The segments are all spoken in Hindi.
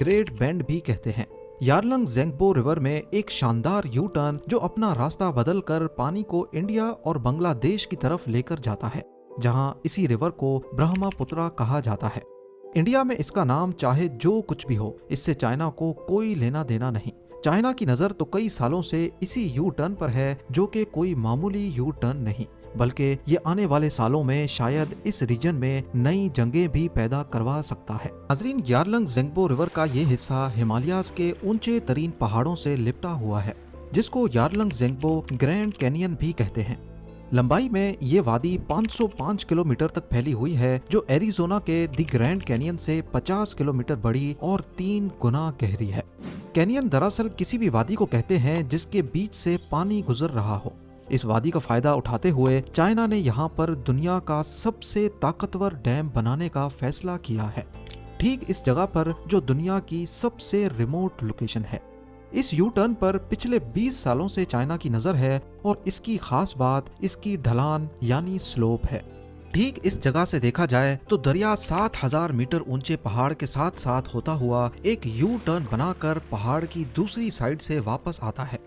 ग्रेट बेंड भी कहते हैं। यारलंग ज़ेंगबो रिवर में एक शानदार यू टर्न जो अपना रास्ता बदलकर पानी को इंडिया और बांग्लादेश की तरफ लेकर जाता है, जहां इसी रिवर को ब्रह्मपुत्रा कहा जाता है। इंडिया में इसका नाम चाहे जो कुछ भी हो, इससे चाइना को कोई लेना देना नहीं। चाइना की नज़र तो कई सालों से इसी यू टर्न पर है, जो कि कोई मामूली यू टर्न नहीं, बल्कि ये आने वाले सालों में शायद इस रीजन में नई जंगें भी पैदा करवा सकता है। नाजरीन, यारलंग ज़ेंगबो रिवर का ये हिस्सा हिमालयाज के ऊंचे तरीन पहाड़ों से लिपटा हुआ है, जिसको यारलंग ज़ेंगबो ग्रैंड कैनियन भी कहते हैं। लंबाई में ये वादी 505 किलोमीटर तक फैली हुई है, जो एरिजोना के द ग्रैंड कैनियन से 50 किलोमीटर बड़ी और 3 गुना गहरी है। कैनियन दरअसल किसी भी वादी को कहते हैं जिसके बीच से पानी गुजर रहा हो। इस वादी का फायदा उठाते हुए चाइना ने यहाँ पर दुनिया का सबसे ताकतवर डैम बनाने का फैसला किया है, ठीक इस जगह पर जो दुनिया की सबसे रिमोट लोकेशन है। इस यू टर्न पर पिछले 20 सालों से चाइना की नजर है और इसकी खास बात इसकी ढलान यानी स्लोप है। ठीक इस जगह से देखा जाए तो दरिया 7000 मीटर ऊंचे पहाड़ के साथ साथ होता हुआ एक यू टर्न बनाकर पहाड़ की दूसरी साइड से वापस आता है।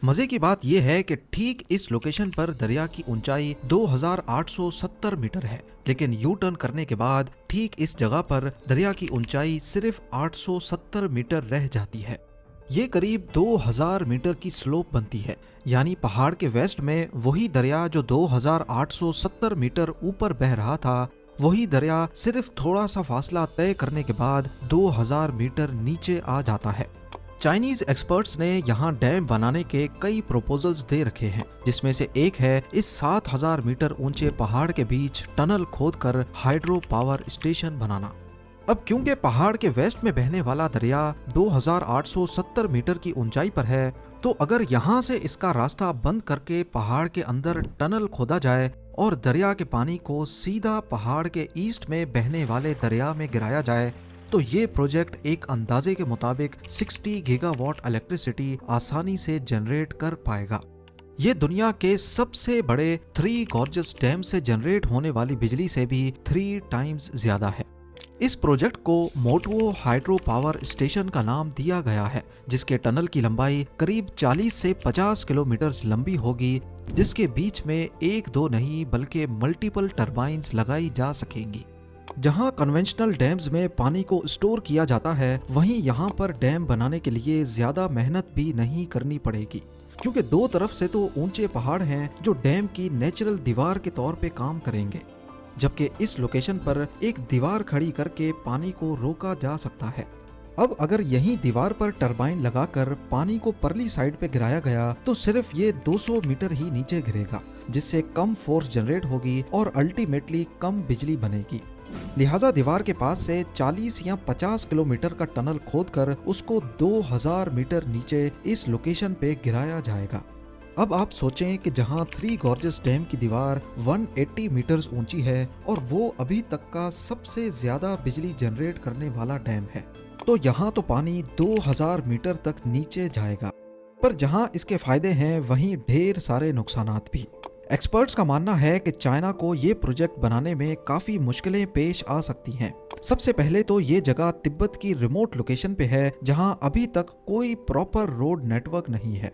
मजे की बात यह है कि ठीक इस लोकेशन पर दरिया की ऊंचाई 2870 मीटर है, लेकिन यू टर्न करने के बाद ठीक इस जगह पर दरिया की ऊंचाई सिर्फ 870 मीटर रह जाती है। ये करीब 2000 मीटर की स्लोप बनती है, यानी पहाड़ के वेस्ट में वही दरिया जो 2870 मीटर ऊपर बह रहा था, वही दरिया सिर्फ थोड़ा सा फासला तय करने के बाद 2000 मीटर नीचे आ जाता है। चाइनीज एक्सपर्ट्स ने यहाँ डैम बनाने के कई प्रपोजल्स दे रखे हैं, जिसमें से एक है इस 7000 मीटर ऊंचे पहाड़ के बीच टनल खोदकर हाइड्रो पावर स्टेशन बनाना। अब क्योंकि पहाड़ के वेस्ट में बहने वाला दरिया 2870 मीटर की ऊंचाई पर है, तो अगर यहाँ से इसका रास्ता बंद करके पहाड़ के अंदर टनल खोदा जाए और दरिया के पानी को सीधा पहाड़ के ईस्ट में बहने वाले दरिया में गिराया जाए, तो ये प्रोजेक्ट एक अंदाजे के मुताबिक 60 गीगावाट इलेक्ट्रिसिटी आसानी से जनरेट कर पाएगा। ये दुनिया के सबसे बड़े 3 गॉर्जस डैम से जनरेट होने वाली बिजली से भी 3 टाइम्स ज्यादा है। इस प्रोजेक्ट को मोटवो हाइड्रो पावर स्टेशन का नाम दिया गया है, जिसके टनल की लंबाई करीब 40 से 50 किलोमीटर लंबी होगी, जिसके बीच में एक दो नहीं बल्कि मल्टीपल टरबाइन्स लगाई जा सकेंगी। जहां कन्वेंशनल डैम्स में पानी को स्टोर किया जाता है, वहीं यहाँ पर डैम बनाने के लिए ज्यादा मेहनत भी नहीं करनी पड़ेगी, क्योंकि दो तरफ से तो ऊंचे पहाड़ हैं जो डैम की नेचुरल दीवार के तौर पे काम करेंगे, जबकि इस लोकेशन पर एक दीवार खड़ी करके पानी को रोका जा सकता है। अब अगर यही दीवार पर टरबाइन लगाकर पानी को परली साइड पे गिराया गया, तो सिर्फ ये 200 मीटर ही नीचे गिरेगा, जिससे कम फोर्स जनरेट होगी और अल्टीमेटली कम बिजली बनेगी। लिहाजा दीवार के पास से 40 या 50 किलोमीटर का टनल खोदकर उसको 2000 मीटर नीचे इस लोकेशन पे गिराया जाएगा। अब आप सोचें कि जहां 3 गॉर्जस डैम की दीवार 180 मीटर्स ऊंची है और वो अभी तक का सबसे ज्यादा बिजली जनरेट करने वाला डैम है, तो यहाँ तो पानी 2000 मीटर तक नीचे जाएगा। पर जहां इसके फायदे हैं, वहीं ढेर सारे नुकसानात भी। एक्सपर्ट्स का मानना है कि चाइना को ये प्रोजेक्ट बनाने में काफी मुश्किलें पेश आ सकती हैं। सबसे पहले तो ये जगह तिब्बत की रिमोट लोकेशन पे है, जहां अभी तक कोई प्रॉपर रोड नेटवर्क नहीं है।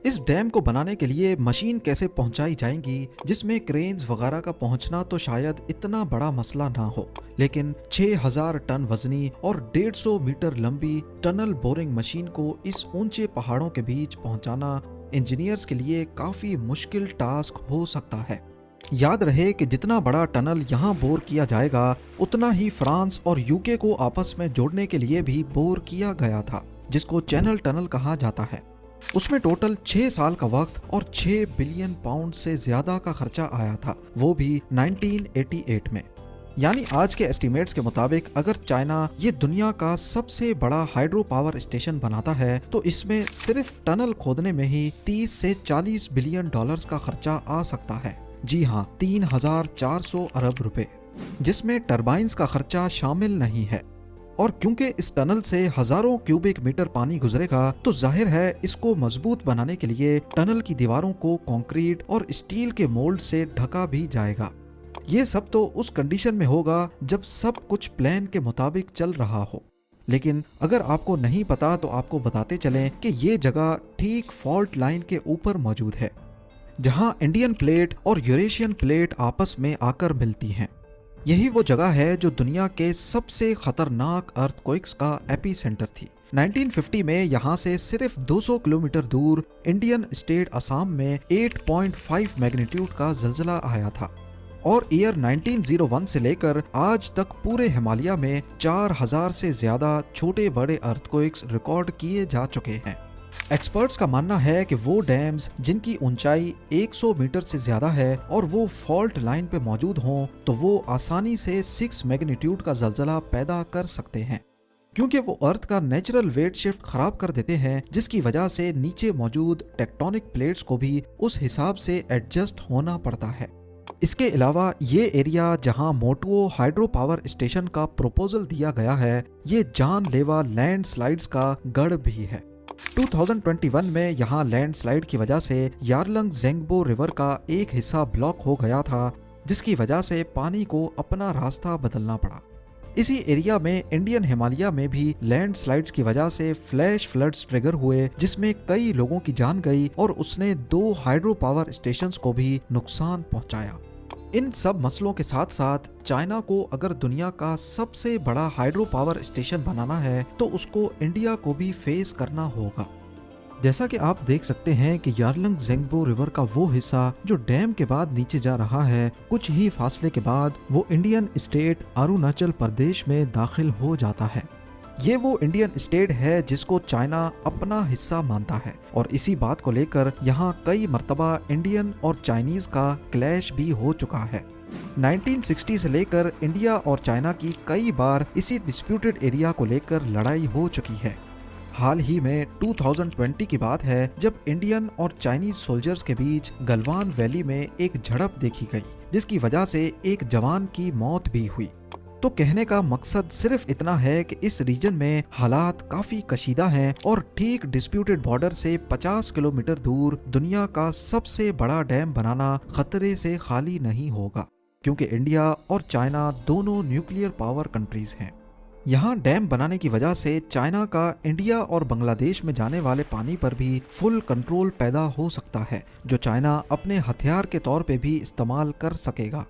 इस डैम को बनाने के लिए मशीन कैसे पहुंचाई जाएंगी, जिसमें क्रेन्स वगैरह का पहुंचना तो शायद इतना बड़ा मसला ना हो, लेकिन 6000 टन वजनी और 150 मीटर लंबी टनल बोरिंग मशीन को इस ऊंचे पहाड़ों के बीच पहुंचाना इंजीनियर्स के लिए काफी मुश्किल टास्क हो सकता है। याद रहे कि जितना बड़ा टनल यहाँ बोर किया जाएगा, उतना ही फ्रांस और यूके को आपस में जोड़ने के लिए भी बोर किया गया था, जिसको चैनल टनल कहा जाता है। उसमें टोटल 6 साल का वक्त और 6 बिलियन पाउंड से ज्यादा का खर्चा आया था, वो भी 1988 में। यानी आज के एस्टिमेट्स के मुताबिक अगर चाइना ये दुनिया का सबसे बड़ा हाइड्रो पावर स्टेशन बनाता है, तो इसमें सिर्फ टनल खोदने में ही 30 से 40 बिलियन डॉलर्स का खर्चा आ सकता है। जी हाँ, 3400 अरब रुपए, जिसमें टरबाइन्स का खर्चा शामिल नहीं है। और क्योंकि इस टनल से हजारों क्यूबिक मीटर पानी गुजरेगा, तो जाहिर है इसको मजबूत बनाने के लिए टनल की दीवारों को कंक्रीट और स्टील के मोल्ड से ढका भी जाएगा। ये सब तो उस कंडीशन में होगा जब सब कुछ प्लान के मुताबिक चल रहा हो। लेकिन अगर आपको नहीं पता तो आपको बताते चलें कि ये जगह ठीक फॉल्ट लाइन के ऊपर मौजूद है, जहां इंडियन प्लेट और यूरेशियन प्लेट आपस में आकर मिलती हैं। यही वो जगह है जो दुनिया के सबसे खतरनाक अर्थक्वेक्स का एपी सेंटर थी। 1950 में यहाँ से सिर्फ 200 किलोमीटर दूर इंडियन स्टेट असम में 8.5 मैग्नीट्यूड का जलजला आया था और ईयर 1901 से लेकर आज तक पूरे हिमालय में 4000 से ज्यादा छोटे बड़े अर्थक्वेक्स रिकॉर्ड किए जा चुके हैं। एक्सपर्ट्स का मानना है कि वो डैम्स जिनकी ऊंचाई 100 मीटर से ज्यादा है और वो फॉल्ट लाइन पे मौजूद हों तो वो आसानी से 6 मैग्नीट्यूड का जलजला पैदा कर सकते हैं, क्योंकि वो अर्थ का नेचुरल वेट शिफ्ट खराब कर देते हैं, जिसकी वजह से नीचे मौजूद टेक्टोनिक प्लेट्स को भी उस हिसाब से एडजस्ट होना पड़ता है। इसके अलावा ये एरिया जहां मोटुओ हाइड्रो पावर स्टेशन का प्रपोजल दिया गया है, ये जानलेवा लैंडस्लाइड्स का गढ़ भी है। 2021 में यहाँ लैंडस्लाइड की वजह से यारलंग ज़ेंगबो रिवर का एक हिस्सा ब्लॉक हो गया था, जिसकी वजह से पानी को अपना रास्ता बदलना पड़ा। इसी एरिया में इंडियन हिमालय में भी लैंडस्लाइड्स की वजह से फ्लैश फ्लड्स ट्रिगर हुए, जिसमें कई लोगों की जान गई और उसने 2 हाइड्रो पावर स्टेशंस को भी नुकसान पहुंचाया। इन सब मसलों के साथ साथ चाइना को अगर दुनिया का सबसे बड़ा हाइड्रो पावर स्टेशन बनाना है तो उसको इंडिया को भी फेस करना होगा। जैसा कि आप देख सकते हैं कि यारलंग ज़ेंगबो रिवर का वो हिस्सा जो डैम के बाद नीचे जा रहा है, कुछ ही फासले के बाद वो इंडियन स्टेट अरुणाचल प्रदेश में दाखिल हो जाता है। ये वो इंडियन स्टेट है जिसको चाइना अपना हिस्सा मानता है और इसी बात को लेकर यहाँ कई मर्तबा इंडियन और चाइनीज का क्लैश भी हो चुका है। 1960 से लेकर इंडिया और चाइना की कई बार इसी डिस्प्यूटेड एरिया को लेकर लड़ाई हो चुकी है। हाल ही में 2020 की बात है जब इंडियन और चाइनीज सोल्जर्स के बीच गलवान वैली में एक झड़प देखी गई, जिसकी वजह से एक जवान की मौत भी हुई। तो कहने का मकसद सिर्फ इतना है कि इस रीजन में हालात काफी कशीदा हैं और ठीक डिस्प्यूटेड बॉर्डर से 50 किलोमीटर दूर दुनिया का सबसे बड़ा डैम बनाना खतरे से खाली नहीं होगा, क्योंकि इंडिया और चाइना दोनों न्यूक्लियर पावर कंट्रीज हैं। यहाँ डैम बनाने की वजह से चाइना का इंडिया और बांग्लादेश में जाने वाले पानी पर भी फुल कंट्रोल पैदा हो सकता है, जो चाइना अपने हथियार के तौर पे भी इस्तेमाल कर सकेगा।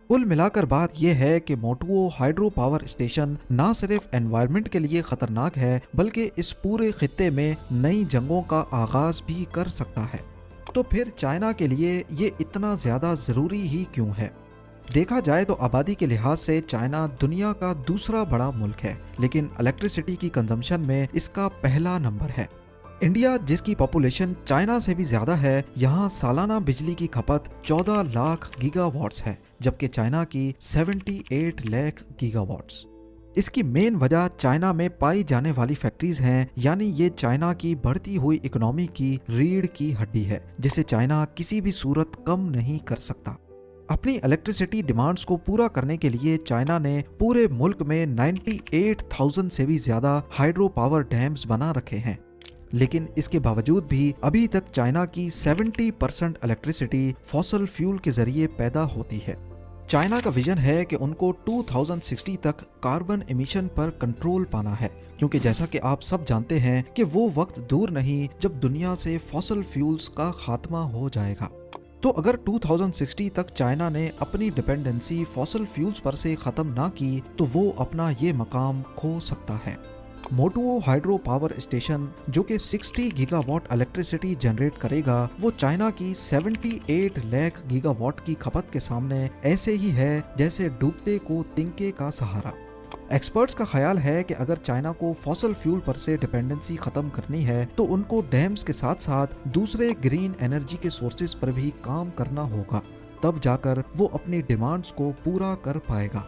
कुल मिलाकर बात यह है कि मोटुओ हाइड्रो पावर स्टेशन ना सिर्फ एनवायरनमेंट के लिए खतरनाक है, बल्कि इस पूरे खित्ते में नई जंगों का आगाज भी कर सकता है। तो फिर चाइना के लिए ये इतना ज्यादा जरूरी ही क्यों है? देखा जाए तो आबादी के लिहाज से चाइना दुनिया का दूसरा बड़ा मुल्क है, लेकिन इलेक्ट्रिसिटी की कंजम्पशन में इसका पहला नंबर है। इंडिया, जिसकी पॉपुलेशन चाइना से भी ज्यादा है, यहाँ सालाना बिजली की खपत 14 लाख गीगावाट्स है, जबकि चाइना की 78 लाख गीगावाट्स। इसकी मेन वजह चाइना में पाई जाने वाली फैक्ट्रीज हैं, यानी ये चाइना की बढ़ती हुई इकोनॉमी की रीढ़ की हड्डी है, जिसे चाइना किसी भी सूरत कम नहीं कर सकता। अपनी इलेक्ट्रिसिटी डिमांड्स को पूरा करने के लिए चाइना ने पूरे मुल्क में 98,000 से भी ज्यादा हाइड्रो पावर डैम्स बना रखे हैं, लेकिन इसके बावजूद भी अभी तक चाइना की 70% इलेक्ट्रिसिटी फॉसल फ्यूल के जरिए पैदा होती है। चाइना का विजन है कि उनको 2060 तक कार्बन एमिशन पर कंट्रोल पाना है, क्योंकि जैसा कि आप सब जानते हैं कि वो वक्त दूर नहीं जब दुनिया से फॉसल फ्यूल्स का खात्मा हो जाएगा। तो अगर 2060 तक चाइना ने अपनी डिपेंडेंसी फॉसल फ्यूल्स पर से खत्म ना की तो वो अपना ये मकाम खो सकता है। मोटुओ हाइड्रो पावर स्टेशन, जो कि 60 गीगावाट इलेक्ट्रिसिटी जनरेट करेगा, वो चाइना की 78 लाख गीगावाट की खपत के सामने ऐसे ही है जैसे डूबते को तिनके का सहारा। एक्सपर्ट्स का ख्याल है कि अगर चाइना को फॉसल फ्यूल पर से डिपेंडेंसी खत्म करनी है तो उनको डैम्स के साथ साथ दूसरे ग्रीन एनर्जी के सोर्सेज पर भी काम करना होगा, तब जाकर वो अपनी डिमांड्स को पूरा कर पाएगा।